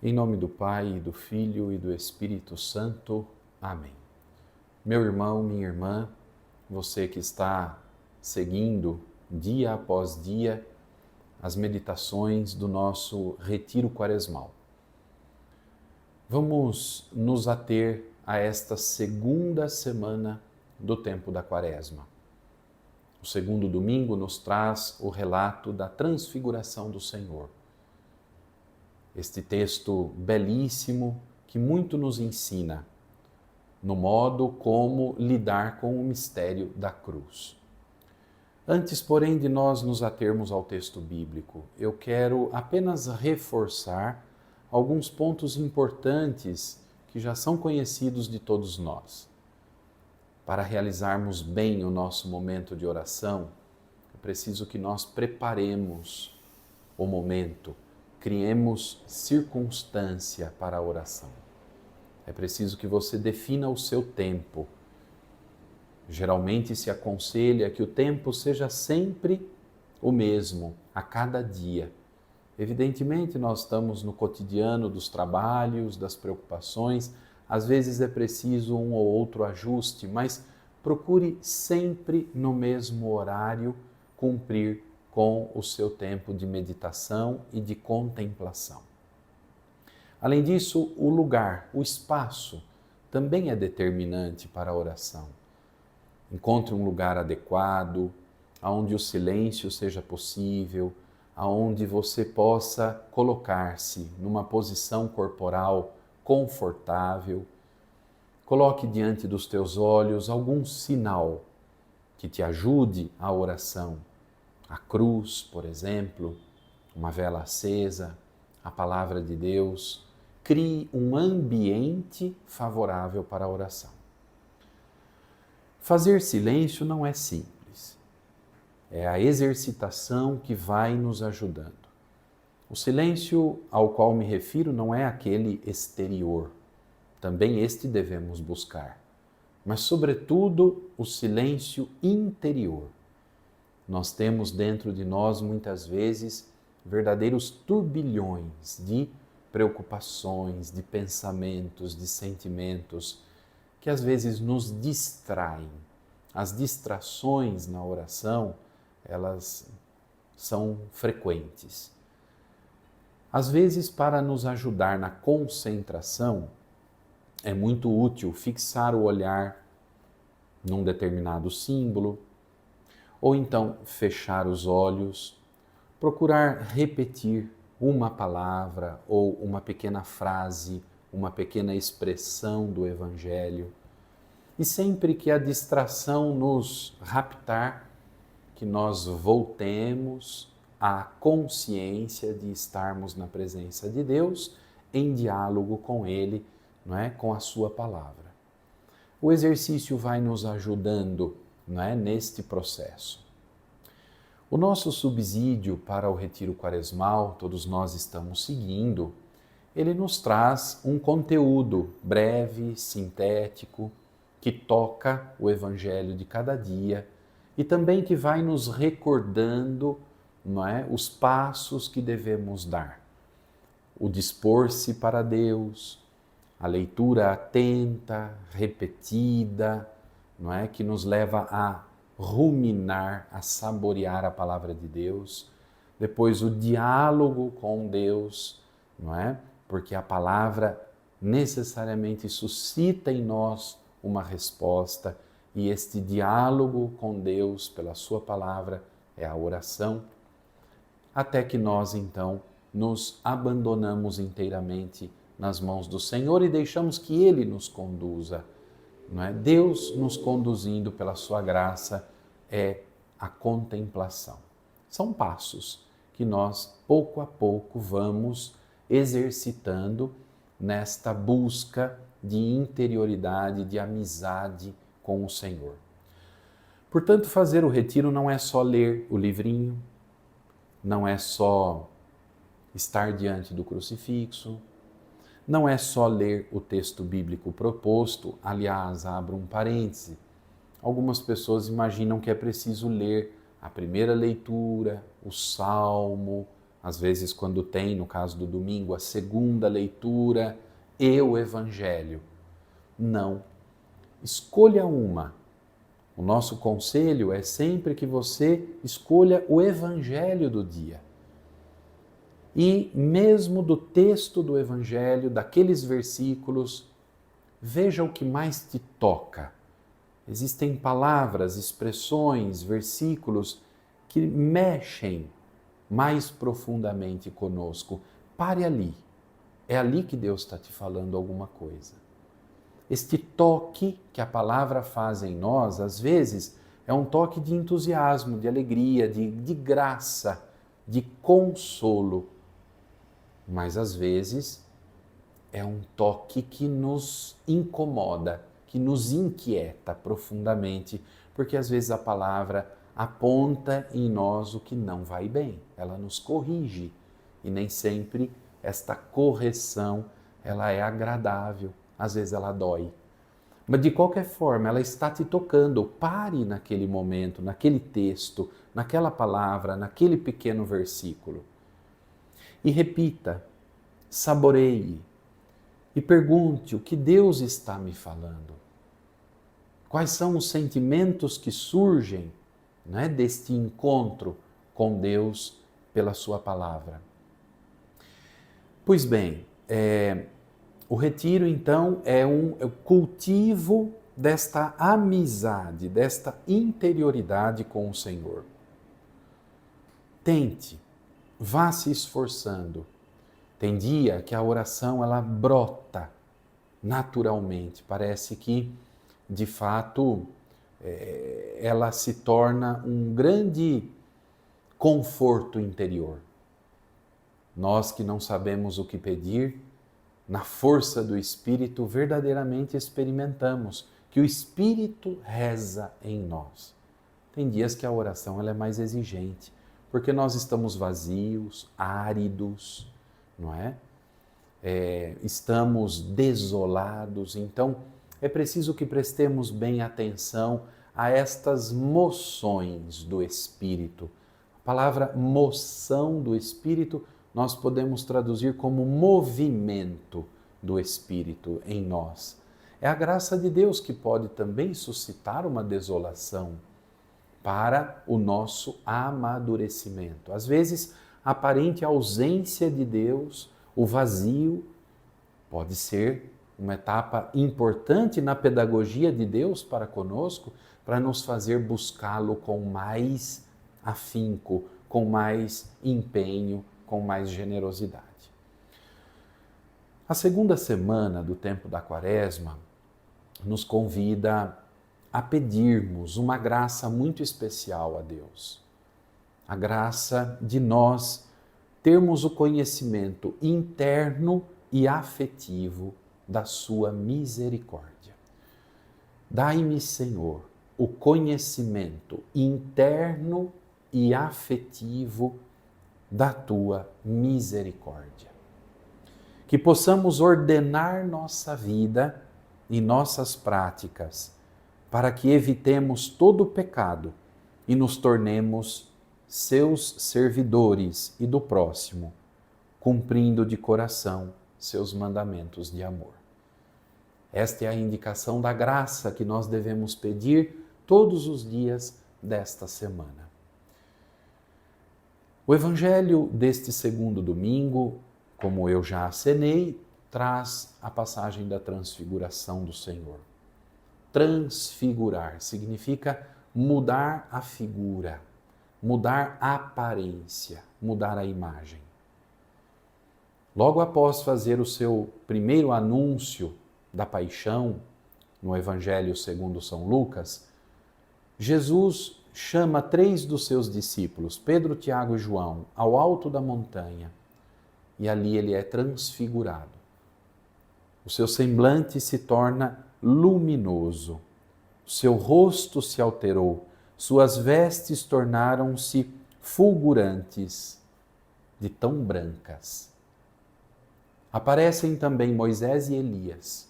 Em nome do Pai, e do Filho e do Espírito Santo. Amém. Meu irmão, minha irmã, você que está seguindo dia após dia as meditações do nosso Retiro Quaresmal. Vamos nos ater a esta segunda semana do tempo da Quaresma. O segundo domingo nos traz o relato da transfiguração do Senhor. Este texto belíssimo que muito nos ensina no modo como lidar com o mistério da cruz. Antes, porém, de nós nos atermos ao texto bíblico, eu quero apenas reforçar alguns pontos importantes que já são conhecidos de todos nós. Para realizarmos bem o nosso momento de oração, é preciso que nós preparemos o momento, criemos circunstância para a oração. É preciso que você defina o seu tempo. Geralmente se aconselha que o tempo seja sempre o mesmo, a cada dia. Evidentemente, nós estamos no cotidiano dos trabalhos, das preocupações, às vezes é preciso um ou outro ajuste, mas procure sempre no mesmo horário cumprir com o seu tempo de meditação e de contemplação. Além disso, o lugar, o espaço, também é determinante para a oração. Encontre um lugar adequado, onde o silêncio seja possível, onde você possa colocar-se numa posição corporal confortável. Coloque diante dos teus olhos algum sinal que te ajude à oração. A cruz, por exemplo, uma vela acesa, a palavra de Deus. Crie um ambiente favorável para a oração. Fazer silêncio não é simples. É a exercitação que vai nos ajudando. O silêncio ao qual me refiro não é aquele exterior. Também este devemos buscar. Mas, sobretudo, o silêncio interior. Nós temos dentro de nós, muitas vezes, verdadeiros turbilhões de preocupações, de pensamentos, de sentimentos, que às vezes nos distraem. As distrações na oração, elas são frequentes. Às vezes, para nos ajudar na concentração, é muito útil fixar o olhar num determinado símbolo, ou então fechar os olhos, procurar repetir uma palavra ou uma pequena frase, uma pequena expressão do Evangelho. E sempre que a distração nos raptar, que nós voltemos à consciência de estarmos na presença de Deus, em diálogo com Ele, não é? Com a sua palavra. O exercício vai nos ajudando, não é? Neste processo. O nosso subsídio para o Retiro Quaresmal, todos nós estamos seguindo, ele nos traz um conteúdo breve, sintético, que toca o Evangelho de cada dia e também que vai nos recordando, não é, os passos que devemos dar. O dispor-se para Deus, a leitura atenta, repetida, não é, que nos leva a ruminar, a saborear a palavra de Deus. Depois o diálogo com Deus, não é? Porque a palavra necessariamente suscita em nós uma resposta e este diálogo com Deus pela sua palavra é a oração, até que nós então nos abandonamos inteiramente nas mãos do Senhor e deixamos que Ele nos conduza. Não é? Deus nos conduzindo pela sua graça é a contemplação. São passos que nós, pouco a pouco, vamos exercitando nesta busca de interioridade, de amizade com o Senhor. Portanto, fazer o retiro não é só ler o livrinho, não é só estar diante do crucifixo, não é só ler o texto bíblico proposto. Aliás, abro um parêntese. Algumas pessoas imaginam que é preciso ler a primeira leitura, o salmo, Às vezes, quando tem, no caso do domingo, a segunda leitura e o Evangelho. Não. Escolha uma. O nosso conselho é sempre que você escolha o Evangelho do dia. E mesmo do texto do Evangelho, daqueles versículos, veja o que mais te toca. Existem palavras, expressões, versículos que mexem mais profundamente conosco. Pare ali. É ali que Deus está te falando alguma coisa. Este toque que a palavra faz em nós, às vezes, é um toque de entusiasmo, de alegria, de graça, de consolo. Mas, às vezes, é um toque que nos incomoda, que nos inquieta profundamente, porque, às vezes, a palavra aponta em nós o que não vai bem, ela nos corrige. E nem sempre esta correção ela é agradável. Às vezes ela dói. Mas de qualquer forma, ela está te tocando. Pare naquele momento, naquele texto, naquela palavra, naquele pequeno versículo. E repita, saboreie e pergunte o que Deus está me falando. Quais são os sentimentos que surgem, né, deste encontro com Deus pela sua palavra. Pois bem, o retiro, então, é o cultivo desta amizade, desta interioridade com o Senhor. Tente, vá se esforçando. Tem dia que a oração ela brota naturalmente. Parece que, de fato, ela se torna um grande conforto interior. Nós que não sabemos o que pedir, na força do Espírito, verdadeiramente experimentamos que o Espírito reza em nós. Tem dias que a oração ela é mais exigente, porque nós estamos vazios, áridos, não é? Estamos desolados, então é preciso que prestemos bem atenção a estas moções do Espírito. A palavra moção do Espírito nós podemos traduzir como movimento do Espírito em nós. É a graça de Deus que pode também suscitar uma desolação para o nosso amadurecimento. Às vezes, a aparente ausência de Deus, o vazio, pode ser uma etapa importante na pedagogia de Deus para conosco, para nos fazer buscá-lo com mais afinco, com mais empenho, com mais generosidade. A segunda semana do tempo da Quaresma nos convida a pedirmos uma graça muito especial a Deus. A graça de nós termos o conhecimento interno e afetivo da sua misericórdia. Dai-me, Senhor, o conhecimento interno e afetivo da tua misericórdia. Que possamos ordenar nossa vida e nossas práticas para que evitemos todo o pecado e nos tornemos seus servidores e do próximo, cumprindo de coração seus mandamentos de amor. Esta é a indicação da graça que nós devemos pedir todos os dias desta semana. O Evangelho deste segundo domingo, como eu já acenei, traz a passagem da transfiguração do Senhor. Transfigurar significa mudar a figura, mudar a aparência, mudar a imagem. Logo após fazer o seu primeiro anúncio da paixão, no Evangelho segundo São Lucas, Jesus chama 3 dos seus discípulos, Pedro, Tiago e João, ao alto da montanha e ali ele é transfigurado. O seu semblante se torna luminoso, o seu rosto se alterou, suas vestes tornaram-se fulgurantes, de tão brancas. Aparecem também Moisés e Elias.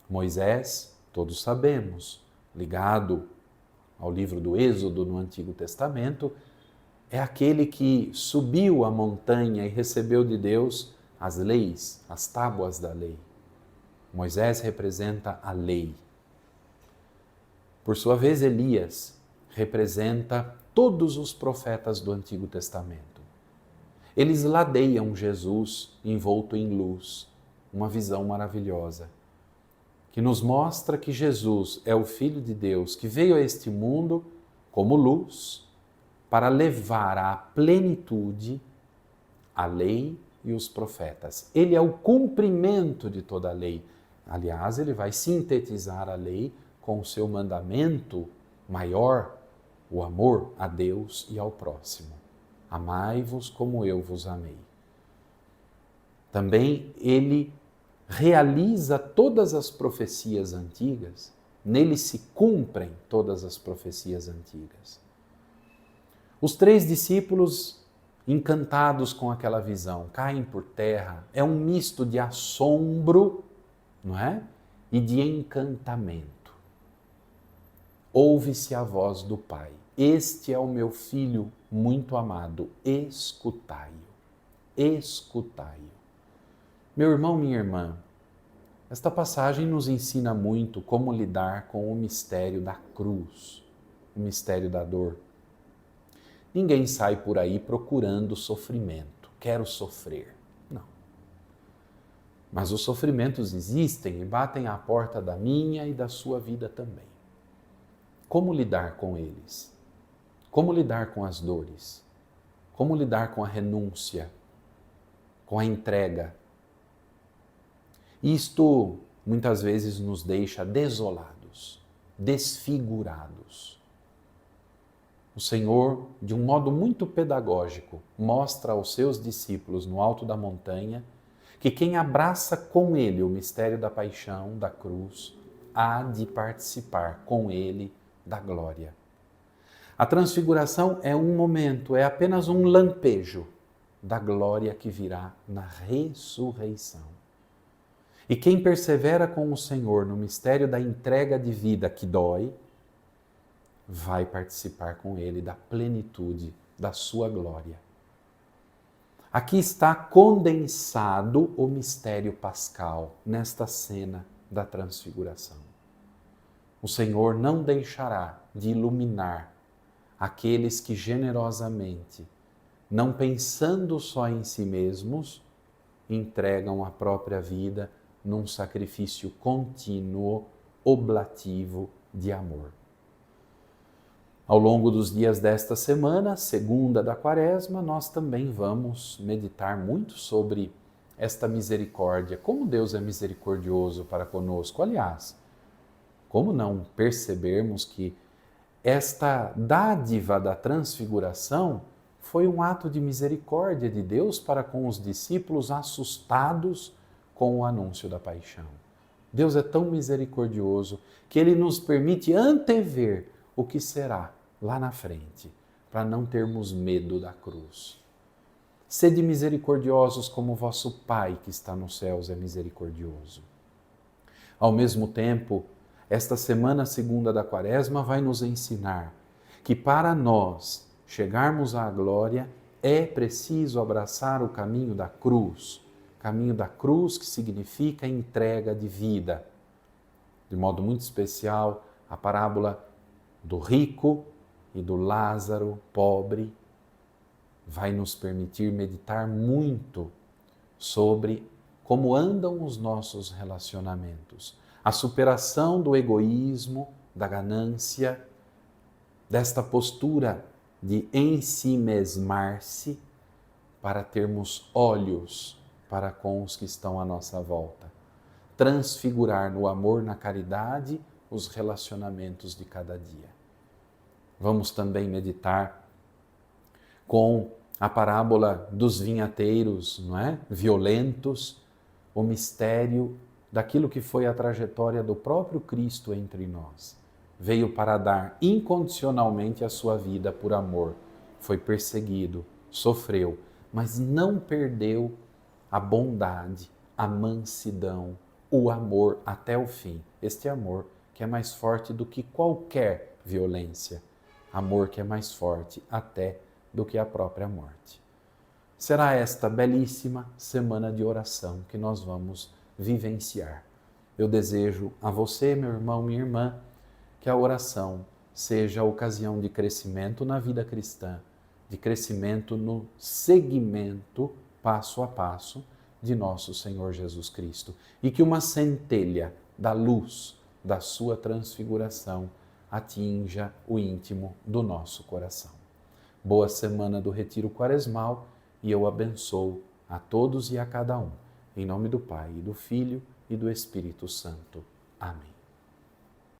Moisés, todos sabemos, ligado ao livro do Êxodo no Antigo Testamento, é aquele que subiu a montanha e recebeu de Deus as leis, as tábuas da lei. Moisés representa a lei. Por sua vez, Elias representa todos os profetas do Antigo Testamento. Eles ladeiam Jesus envolto em luz, uma visão maravilhosa, que nos mostra que Jesus é o Filho de Deus que veio a este mundo como luz para levar à plenitude a lei e os profetas. Ele é o cumprimento de toda a lei. Aliás, ele vai sintetizar a lei com o seu mandamento maior, o amor a Deus e ao próximo. Amai-vos como eu vos amei. Também ele realiza todas as profecias antigas, nele se cumprem todas as profecias antigas. Os 3 discípulos, encantados com aquela visão, caem por terra. É um misto de assombro, não é? E de encantamento. Ouve-se a voz do Pai. Este é o meu Filho muito amado, escutai-o. Escutai-o. Meu irmão, minha irmã, esta passagem nos ensina muito como lidar com o mistério da cruz, o mistério da dor. Ninguém sai por aí procurando sofrimento. Quero sofrer. Não. Mas os sofrimentos existem e batem à porta da minha e da sua vida também. Como lidar com eles? Como lidar com as dores? Como lidar com a renúncia? Com a entrega? Isto muitas vezes nos deixa desolados, desfigurados. O Senhor, de um modo muito pedagógico, mostra aos seus discípulos no alto da montanha que quem abraça com ele o mistério da paixão, da cruz, há de participar com ele da glória. A transfiguração é um momento, é apenas um lampejo da glória que virá na ressurreição. E quem persevera com o Senhor no mistério da entrega de vida que dói, vai participar com Ele da plenitude da sua glória. Aqui está condensado o mistério pascal nesta cena da transfiguração. O Senhor não deixará de iluminar aqueles que generosamente, não pensando só em si mesmos, entregam a própria vida num sacrifício contínuo, oblativo de amor. Ao longo dos dias desta semana, segunda da Quaresma, nós também vamos meditar muito sobre esta misericórdia, como Deus é misericordioso para conosco. Aliás, como não percebermos que esta dádiva da transfiguração foi um ato de misericórdia de Deus para com os discípulos assustados com o anúncio da paixão. Deus é tão misericordioso que Ele nos permite antever o que será lá na frente, para não termos medo da cruz. Sede misericordiosos como vosso Pai que está nos céus é misericordioso. Ao mesmo tempo, esta semana segunda da Quaresma vai nos ensinar que para nós chegarmos à glória é preciso abraçar o caminho da cruz que significa entrega de vida. De modo muito especial, a parábola do rico e do Lázaro pobre vai nos permitir meditar muito sobre como andam os nossos relacionamentos. A superação do egoísmo, da ganância, desta postura de ensimesmar-se para termos olhos para com os que estão à nossa volta. Transfigurar no amor, na caridade, os relacionamentos de cada dia. Vamos também meditar com a parábola dos vinhateiros, não é? Violentos, o mistério daquilo que foi a trajetória do próprio Cristo entre nós. Veio para dar incondicionalmente a sua vida por amor. Foi perseguido, sofreu, mas não perdeu a bondade, a mansidão, o amor até o fim. Este amor que é mais forte do que qualquer violência. Amor que é mais forte até do que a própria morte. Será esta belíssima semana de oração que nós vamos vivenciar. Eu desejo a você, meu irmão, minha irmã, que a oração seja a ocasião de crescimento na vida cristã, de crescimento no seguimento, passo a passo, de nosso Senhor Jesus Cristo. E que uma centelha da luz da sua transfiguração atinja o íntimo do nosso coração. Boa semana do Retiro Quaresmal e eu abençoo a todos e a cada um. Em nome do Pai, e do Filho e do Espírito Santo. Amém.